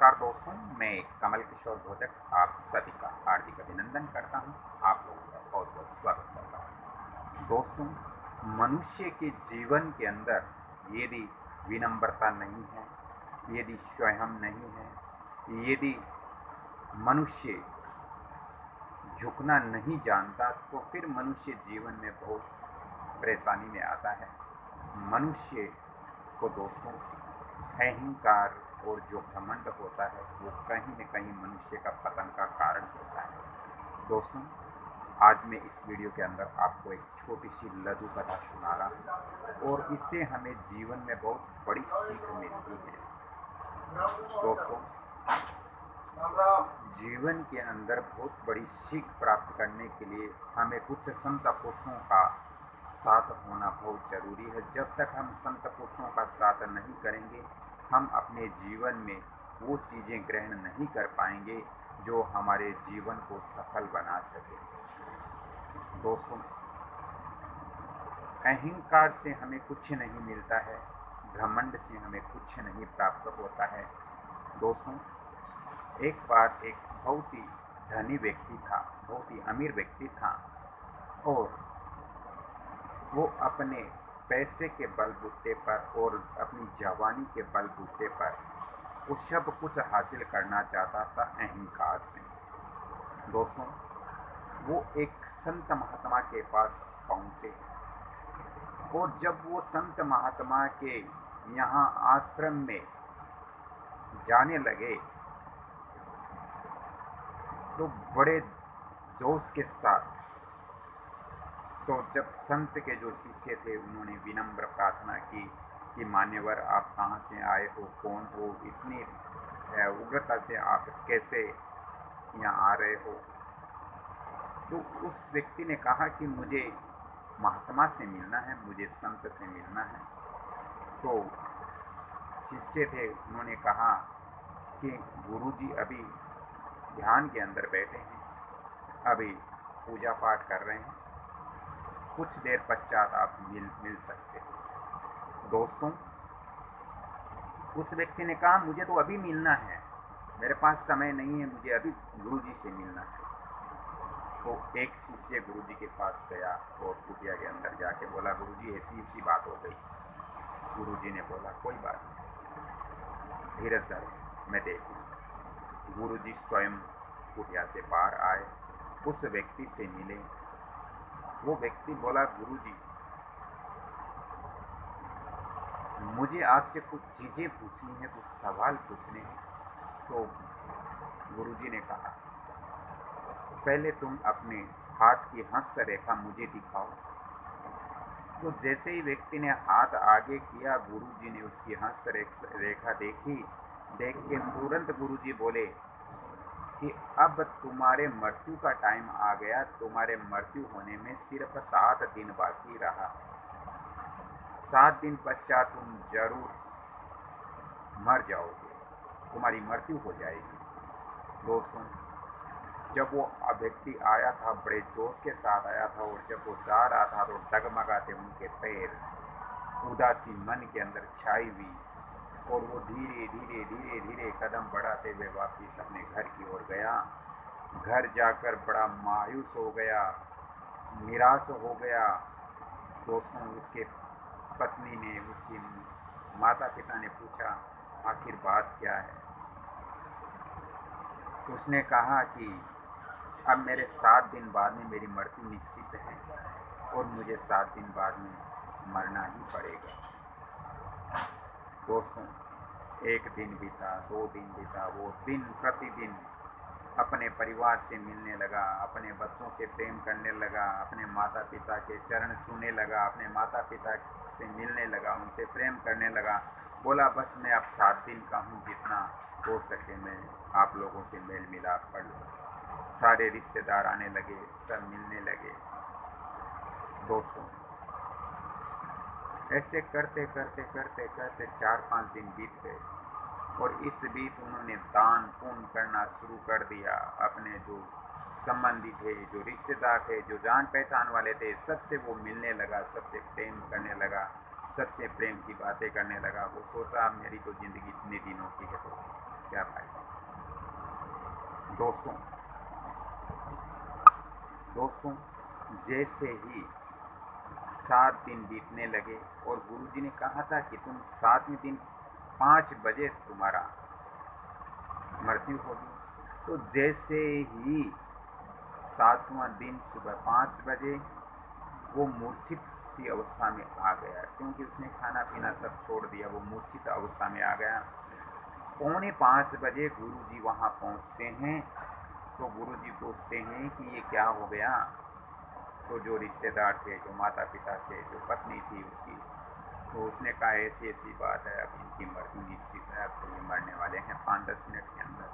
नमस्कार दोस्तों, मैं कमल किशोर भोजक आप सभी का हार्दिक अभिनंदन करता हूं। आप लोगों का बहुत बहुत स्वागत करता हूं। दोस्तों, मनुष्य के जीवन के अंदर यदि विनम्रता नहीं है, यदि स्वयं नहीं है, यदि मनुष्य झुकना नहीं जानता, तो फिर मनुष्य जीवन में बहुत परेशानी में आता है। मनुष्य को दोस्तों अहंकार और जो घमंड होता है वो कहीं न कहीं मनुष्य का पतन का कारण होता है। दोस्तों, आज मैं इस वीडियो के अंदर आपको एक छोटी सी लघु कथा सुना रहा हूँ और इससे हमें जीवन में बहुत बड़ी सीख मिलती है। दोस्तों, जीवन के अंदर बहुत बड़ी सीख प्राप्त करने के लिए हमें कुछ संत पुरुषों का साथ होना बहुत जरूरी है। जब तक हम संत पुरुषों का साथ नहीं करेंगे, हम अपने जीवन में वो चीज़ें ग्रहण नहीं कर पाएंगे जो हमारे जीवन को सफल बना सके। दोस्तों, अहंकार से हमें कुछ नहीं मिलता है, घमंड से हमें कुछ नहीं प्राप्त होता है। दोस्तों, एक बार एक बहुत ही धनी व्यक्ति था, बहुत ही अमीर व्यक्ति था और वो अपने पैसे के बलबूते पर और अपनी जवानी के बलबूते पर वो सब कुछ हासिल करना चाहता था अहंकार से। दोस्तों, वो एक संत महात्मा के पास पहुंचे और जब वो संत महात्मा के यहाँ आश्रम में जाने लगे तो बड़े जोश के साथ, तो जब संत के जो शिष्य थे उन्होंने विनम्र प्रार्थना की कि मान्यवर आप कहाँ से आए हो, कौन हो, इतनी उग्रता से आप कैसे यहाँ आ रहे हो। तो उस व्यक्ति ने कहा कि मुझे महात्मा से मिलना है, मुझे संत से मिलना है। तो शिष्य थे, उन्होंने कहा कि गुरुजी अभी ध्यान के अंदर बैठे हैं, अभी पूजा पाठ कर रहे हैं, कुछ देर पश्चात आप मिल सकते हो। दोस्तों, उस व्यक्ति ने कहा मुझे तो अभी मिलना है, मेरे पास समय नहीं है, मुझे अभी गुरुजी से मिलना है। तो एक शिष्य गुरुजी के पास गया और कुटिया के अंदर जाके बोला, गुरुजी ऐसी ऐसी बात हो गई। गुरुजी ने बोला कोई बात नहीं, धीरज धरो, मैं देखूँ। गुरुजी स्वयं कुटिया से बाहर आए, उस व्यक्ति से मिले। वो व्यक्ति बोला, गुरुजी मुझे आपसे कुछ चीज़ें पूछनी है, कुछ सवाल पूछने हैं। तो गुरुजी ने कहा पहले तुम अपने हाथ की हस्तरेखा मुझे दिखाओ। तो जैसे ही व्यक्ति ने हाथ आगे किया, गुरुजी ने उसकी हस्तरेखा देखी। देख के तुरंत गुरुजी बोले कि अब तुम्हारे मृत्यु का टाइम आ गया, तुम्हारे मृत्यु होने में सिर्फ 7 दिन बाकी रहा। 7 दिन पश्चात तुम जरूर मर जाओगे, तुम्हारी मृत्यु हो जाएगी। दोस्तों, जब वो व्यक्ति आया था बड़े जोश के साथ आया था और जब वो जा रहा था तो डगमगाते उनके पैर, उदासी मन के अंदर छाई हुई और वो धीरे धीरे धीरे धीरे कदम बढ़ाते हुए वापिस अपने घर की ओर गया। घर जाकर बड़ा मायूस हो गया, निराश हो गया। दोस्तों, उसके पत्नी ने, उसकी माता पिता ने पूछा आखिर बात क्या है। उसने कहा कि अब मेरे 7 दिन बाद में मेरी मृत्यु निश्चित है और मुझे 7 दिन बाद में मरना ही पड़ेगा। दोस्तों, एक दिन बीता, 2 दिन बीता, वो दिन प्रतिदिन अपने परिवार से मिलने लगा, अपने बच्चों से प्रेम करने लगा, अपने माता पिता के चरण छूने लगा, अपने माता पिता से मिलने लगा, उनसे प्रेम करने लगा। बोला बस मैं अब 7 दिन का हूँ, जितना हो सके मैं आप लोगों से मेल मिलाप कर लूँ। सारे रिश्तेदार आने लगे, सब मिलने लगे। दोस्तों, ऐसे करते करते करते करते 4-5 दिन बीत गए और इस बीच उन्होंने दान पुण्य करना शुरू कर दिया। अपने जो संबंधी थे, जो रिश्तेदार थे, जो जान पहचान वाले थे, सबसे वो मिलने लगा, सबसे प्रेम करने लगा, सबसे प्रेम की बातें करने लगा। वो सोचा मेरी तो ज़िंदगी इतने दिनों की है तो क्या फायदा। दोस्तों दोस्तों जैसे ही 7 दिन बीतने लगे और गुरुजी ने कहा था कि तुम 7वें दिन 5 बजे तुम्हारा मृत्यु होगी, तो जैसे ही 7वां दिन सुबह 5 बजे वो मूर्छित सी अवस्था में आ गया, क्योंकि उसने खाना पीना सब छोड़ दिया, वो मूर्छित अवस्था में आ गया। 4:45 बजे गुरुजी वहाँ पहुँचते हैं, तो गुरुजी पूछते हैं कि ये क्या हो गया। तो जो रिश्तेदार थे, जो माता पिता थे, जो पत्नी थी उसकी, तो उसने कहा ऐसी ऐसी बात है, अब इनकी मृत्यु निश्चित है, अब तो ये मरने वाले हैं 5-10 मिनट के अंदर।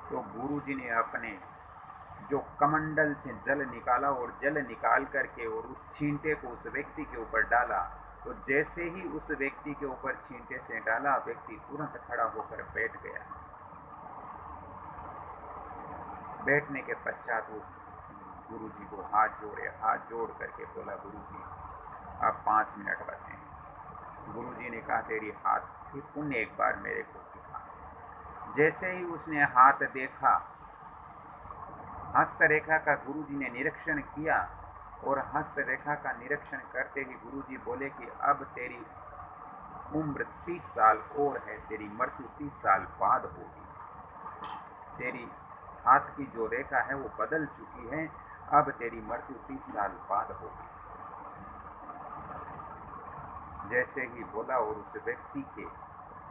तो गुरुजी ने अपने जो कमंडल से जल निकाला और जल निकाल करके और उस छींटे को उस व्यक्ति के ऊपर डाला। तो जैसे ही उस व्यक्ति के ऊपर छींटे से डाला, व्यक्ति तुरंत खड़ा होकर बैठ गया। बैठने के पश्चात वो गुरुजी को हाथ जोड़ करके बोला, गुरुजी अब 5 मिनट बचे हैं। गुरुजी ने कहा तेरी हाथ की पुण्य एक बार मेरे को दिखा। जैसे ही उसने हाथ देखा, हस्तरेखा का गुरुजी ने निरीक्षण किया और हस्तरेखा का निरीक्षण करते ही गुरुजी बोले कि अब तेरी उम्र 30 साल और है, तेरी मृत्यु 30 साल बाद होगी। तेरी हाथ की जो रेखा है वो बदल चुकी है, अब तेरी मृत्यु 30 साल बाद होगी। जैसे ही बोला और उस व्यक्ति के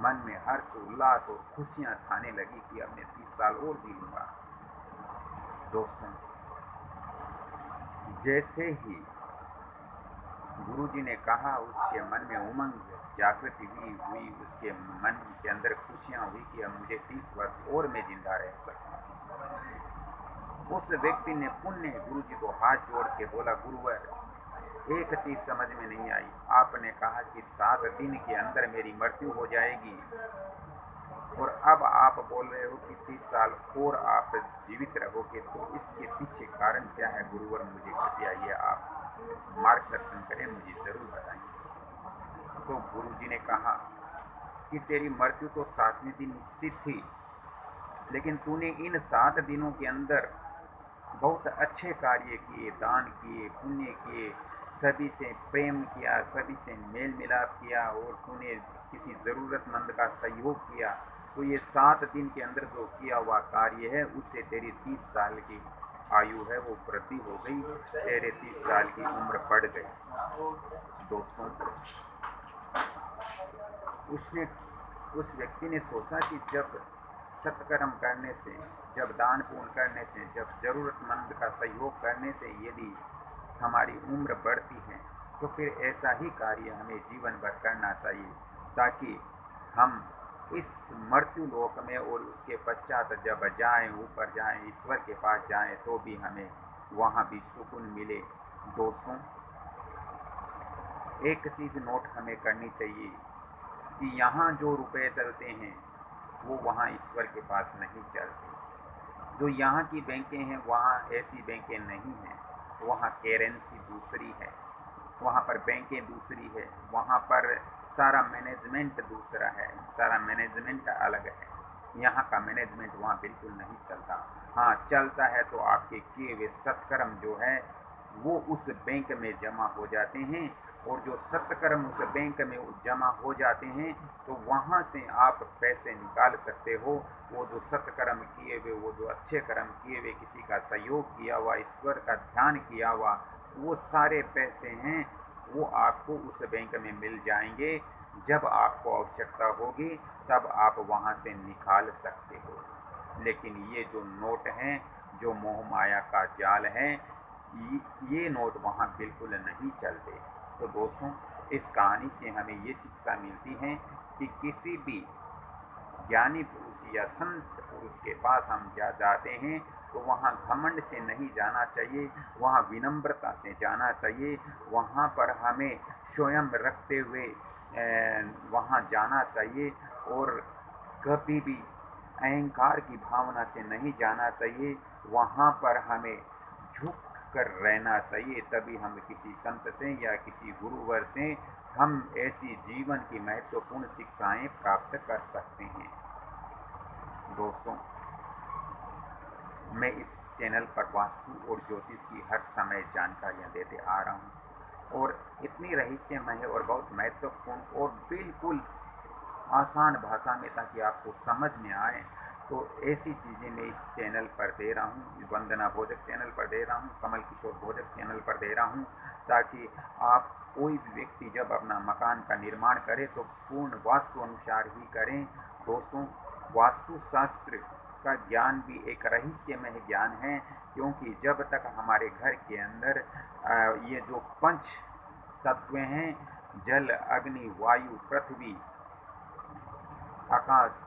मन में हर्ष उल्लास और खुशियां छाने लगी कि अब मैं 30 साल और जी लूंगा। दोस्तों जैसे ही गुरुजी ने कहा, उसके मन में उमंग जागृति हुई, उसके मन के अंदर खुशियां हुई कि अब मुझे 30 वर्ष और मैं जिंदा रह सकता हूँ। उस व्यक्ति ने पुण्य गुरुजी को हाथ जोड़ के बोला, गुरुवर एक चीज समझ में नहीं आई, आपने कहा कि 7 दिन के अंदर मेरी मृत्यु हो जाएगी और अब आप बोल रहे हो कि 30 साल और आप जीवित रहोगे, तो इसके पीछे कारण क्या है गुरुवर? मुझे कृपया ये आप मार्गदर्शन करें, मुझे जरूर बताएं। तो गुरुजी ने कहा कि तेरी मृत्यु तो 7वें दिन निश्चित थी, लेकिन तूने इन 7 दिनों के अंदर बहुत अच्छे कार्य किए, दान किए, पुण्य किए, सभी से प्रेम किया, सभी से मेल मिलाप किया और तूने किसी ज़रूरतमंद का सहयोग किया। तो ये 7 दिन के अंदर जो किया हुआ कार्य है, उससे तेरी 30 साल की आयु है वो वृद्धि हो गई, तेरे 30 साल की उम्र बढ़ गई। दोस्तों उस व्यक्ति ने सोचा कि जब सत्कर्म करने से, जब दान पुण्य करने से, जब ज़रूरतमंद का सहयोग करने से यदि हमारी उम्र बढ़ती है, तो फिर ऐसा ही कार्य हमें जीवन भर करना चाहिए, ताकि हम इस मृत्यु लोक में और उसके पश्चात जब जाएं, ऊपर जाएं, ईश्वर के पास जाएं, तो भी हमें वहाँ भी सुकून मिले। दोस्तों एक चीज़ नोट हमें करनी चाहिए कि यहाँ जो रुपए चलते हैं वो वहाँ ईश्वर के पास नहीं चलते। जो यहाँ की बैंकें हैं वहाँ ऐसी बैंकें नहीं हैं, वहाँ करेंसी दूसरी है, वहाँ पर बैंकें दूसरी है, वहाँ पर सारा मैनेजमेंट दूसरा है, सारा मैनेजमेंट अलग है। यहाँ का मैनेजमेंट वहाँ बिल्कुल नहीं चलता। हाँ चलता है तो आपके किए हुए सत्कर्म जो है वो उस बैंक में जमा हो जाते हैं, और जो सत्कर्म उस बैंक में जमा हो जाते हैं तो वहाँ से आप पैसे निकाल सकते हो। वो जो सत्कर्म किए हुए, वो जो अच्छे कर्म किए हुए, किसी का सहयोग किया हुआ, ईश्वर का ध्यान किया हुआ, वो सारे पैसे हैं वो आपको उस बैंक में मिल जाएंगे। जब आपको आवश्यकता होगी तब आप वहाँ से निकाल सकते हो। लेकिन ये जो नोट हैं, जो मोह माया का जाल है, ये नोट वहाँ बिल्कुल नहीं चलते। तो दोस्तों इस कहानी से हमें ये शिक्षा मिलती है कि किसी भी ज्ञानी पुरुष या संत पुरुष के पास हम जाते हैं तो वहाँ घमंड से नहीं जाना चाहिए, वहाँ विनम्रता से जाना चाहिए। वहाँ पर हमें स्वयं रखते हुए वहाँ जाना चाहिए, और कभी भी अहंकार की भावना से नहीं जाना चाहिए। वहाँ पर हमें झुक कर रहना चाहिए, तभी हम किसी संत से या किसी गुरुवर से हम ऐसी जीवन की महत्वपूर्ण शिक्षाएं प्राप्त कर सकते हैं। दोस्तों मैं इस चैनल पर वास्तु और ज्योतिष की हर समय जानकारियाँ देते आ रहा हूँ और इतनी रहस्यमय और बहुत महत्वपूर्ण और बिल्कुल आसान भाषा में, ताकि आपको समझ में आए। तो ऐसी चीज़ें मैं इस चैनल पर दे रहा हूँ, वंदना भोजक चैनल पर दे रहा हूँ, कमल किशोर भोजक चैनल पर दे रहा हूँ, ताकि आप कोई भी व्यक्ति जब अपना मकान का निर्माण करे तो पूर्ण वास्तु अनुसार ही करें। दोस्तों, वास्तु शास्त्र का ज्ञान भी एक रहस्यमय ज्ञान है, क्योंकि जब तक हमारे घर के अंदर ये जो पंच तत्व हैं, जल, अग्नि, वायु, पृथ्वी, आकाश,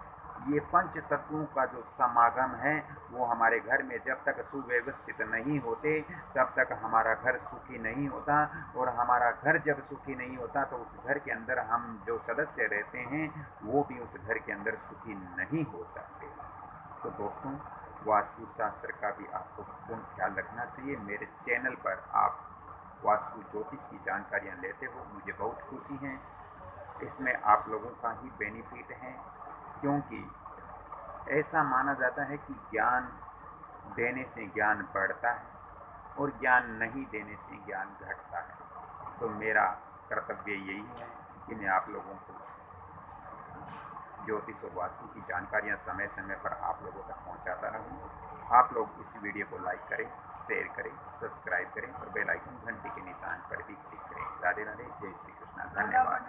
ये पंच तत्वों का जो समागम है वो हमारे घर में जब तक सुव्यवस्थित नहीं होते तब तक हमारा घर सुखी नहीं होता, और हमारा घर जब सुखी नहीं होता तो उस घर के अंदर हम जो सदस्य रहते हैं वो भी उस घर के अंदर सुखी नहीं हो सकते। तो दोस्तों, वास्तु शास्त्र का भी आपको पूर्ण ख्याल रखना चाहिए। मेरे चैनल पर आप वास्तु ज्योतिष की जानकारियाँ लेते हो, मुझे बहुत खुशी है। इसमें आप लोगों का ही बेनिफिट है, क्योंकि ऐसा माना जाता है कि ज्ञान देने से ज्ञान बढ़ता है और ज्ञान नहीं देने से ज्ञान घटता है। तो मेरा कर्तव्य यही है कि मैं आप लोगों को ज्योतिष और वास्तु की जानकारियाँ समय समय पर आप लोगों तक पहुँचाता रहूँ। आप लोग इस वीडियो को लाइक करें, शेयर करें, सब्सक्राइब करें और बेल आइकन घंटी के निशान पर भी क्लिक करें। राधे राधे, जय श्री कृष्णा, धन्यवाद।